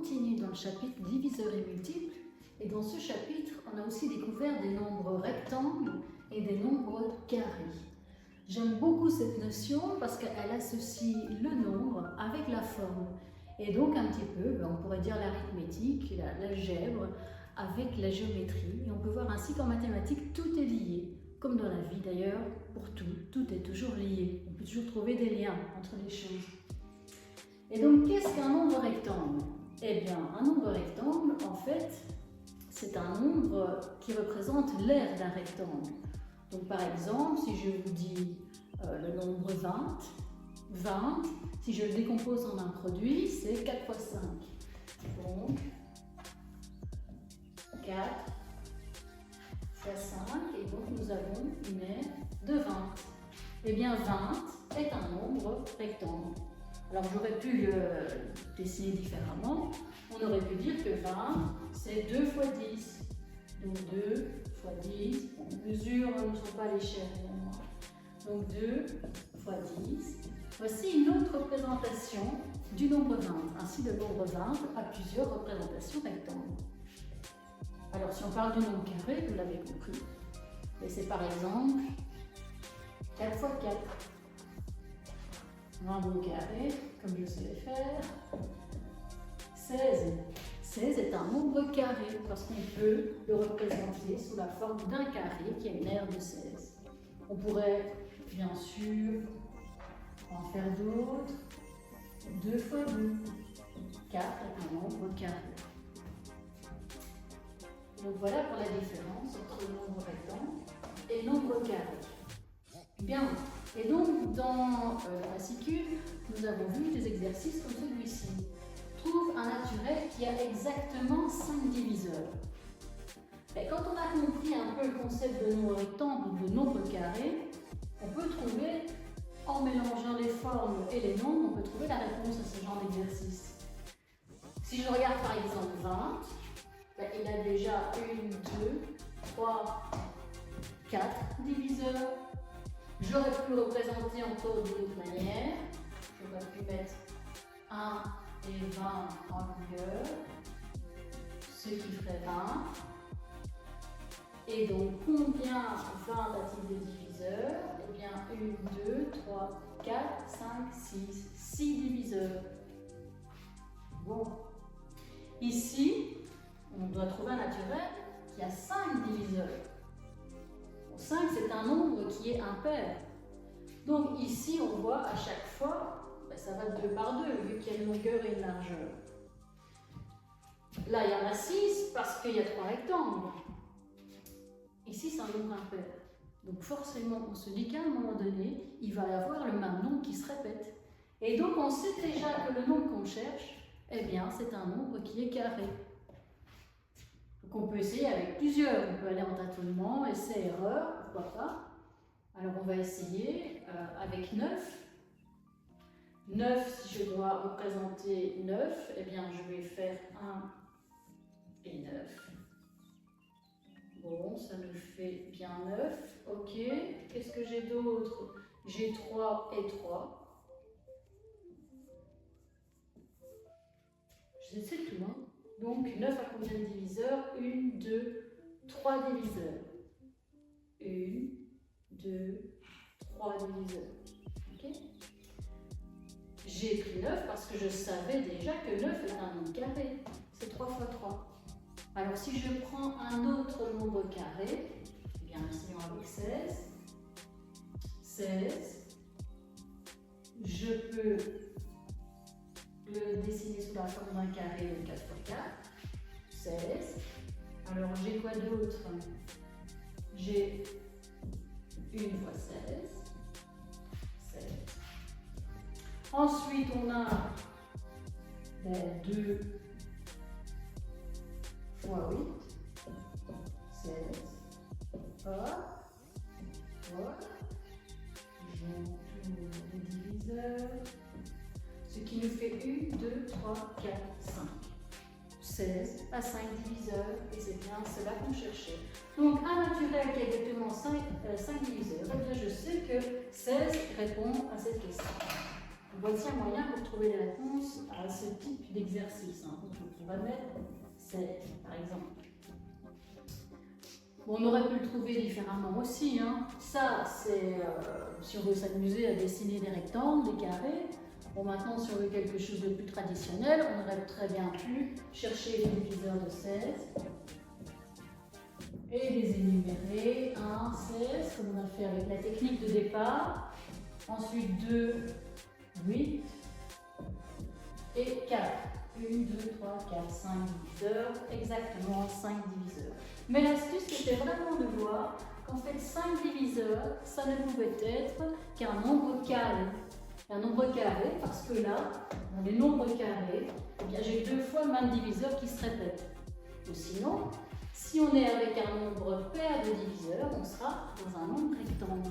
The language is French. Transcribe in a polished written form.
continue dans le chapitre diviseurs et multiples. Et dans ce chapitre, on a aussi découvert des nombres rectangles et des nombres carrés. J'aime beaucoup cette notion parce qu'elle associe le nombre avec la forme. Et donc un petit peu, on pourrait dire l'arithmétique, l'algèbre, avec la géométrie. Et on peut voir ainsi qu'en mathématiques, tout est lié. Comme dans la vie d'ailleurs, pour tout, tout est toujours lié. On peut toujours trouver des liens entre les choses. Et donc, qu'est-ce qu'un nombre rectangle? Eh bien, un nombre rectangle, en fait, c'est un nombre qui représente l'aire d'un rectangle. Donc, par exemple, si je vous dis le nombre 20, si je le décompose en un produit, c'est 4 fois 5. Donc, 4 fois 5, et donc nous avons une aire de 20. Eh bien, 20 est un nombre rectangle. Alors, j'aurais pu le dessiner différemment. On aurait pu dire que 20, c'est 2 fois 10. Donc, 2 fois 10, les mesures ne sont pas à l'échelle, évidemment. Donc, 2 fois 10. Voici une autre représentation du nombre 20. Ainsi, le nombre 20 a plusieurs représentations rectangles. Alors, si on parle du nombre carré, vous l'avez compris, c'est par exemple 4 fois 4. Un nombre carré, comme je sais le faire, 16. 16 est un nombre carré parce qu'on peut le représenter sous la forme d'un carré qui a une aire de 16. On pourrait bien sûr en faire d'autres. 2 fois 2. 4 est un nombre carré. Donc voilà pour la différence entre nombre rectangle et nombre carré. Bien, et donc dans le fascicule, nous avons vu des exercices comme celui-ci. Trouve un naturel qui a exactement 5 diviseurs. Et quand on a compris un peu le concept de nombre rectangle ou de nombre carré, on peut trouver, en mélangeant les formes et les nombres, on peut trouver la réponse à ce genre d'exercice. Si je regarde par exemple 20, il a déjà 1, 2, 3, 4 diviseurs. J'aurais pu le représenter encore d'une autre manière. J'aurais pu mettre 1 et 20 en longueur, ce qui ferait 20. Et donc, combien 20 a-t-il de diviseurs? Eh bien, 1, 2, 3, 4, 5, 6. 6 diviseurs. Bon. Ici, on doit trouver un naturel qui a 5 diviseurs. 5, c'est un nombre qui est impair. Donc ici, on voit à chaque fois, ça va de 2 par 2, vu qu'il y a une longueur et une largeur. Là, il y en a 6 parce qu'il y a 3 rectangles. Ici, c'est un nombre impair. Donc forcément, on se dit qu'à un moment donné, il va y avoir le même nombre qui se répète. Et donc, on sait déjà que le nombre qu'on cherche, eh bien, c'est un nombre qui est carré. Donc on peut essayer avec plusieurs, on peut aller en tâtonnement, essai, erreur, pourquoi pas. Alors on va essayer avec 9. 9, si je dois représenter 9, eh bien je vais faire 1 et 9. Bon, ça nous fait bien 9, ok. Qu'est-ce que j'ai d'autre? J'ai 3 et 3. Je sais tout, hein. Donc 9 a combien de diviseurs? 1, 2, 3 diviseurs. 1, 2, 3 diviseurs. Okay. J'ai pris 9 parce que je savais déjà que 9 est un nombre carré. C'est 3 fois 3. Alors si je prends un autre nombre carré, eh bien essayons avec 16. 16. Je peux le dessiner sous la forme d'un carré de 4 fois 4, 16. Alors j'ai quoi d'autre? J'ai 1 fois 16, 16. Ensuite on a 2 fois 8, 16. Hop, voilà. J'entoure les diviseurs. Ce qui nous fait 1, 2, 3, 4, 5. 16 à 5 diviseurs, et c'est bien cela qu'on cherchait. Donc, un naturel qui a exactement 5 diviseurs, eh bien, je sais que 16 répond à cette question. voici un moyen pour trouver les réponses à ce type d'exercice. Hein. Donc, on va mettre 7, par exemple. Bon, on aurait pu le trouver différemment aussi. Hein. Ça, c'est si on veut s'amuser à dessiner des rectangles, des carrés. Bon, maintenant, si on veut quelque chose de plus traditionnel, on aurait très bien pu chercher les diviseurs de 16 et les énumérer. 1, 16, comme on a fait avec la technique de départ. Ensuite, 2, 8 et 4. 1, 2, 3, 4, 5 diviseurs, exactement 5 diviseurs. Mais l'astuce, c'était vraiment de voir qu'en fait 5 diviseurs, ça ne pouvait être qu'un nombre carré. Un nombre carré, parce que là, dans les nombres carrés, eh bien, j'ai 2 fois le même diviseur qui se répète. Ou sinon, si on est avec un nombre pair de diviseurs, on sera dans un nombre rectangle.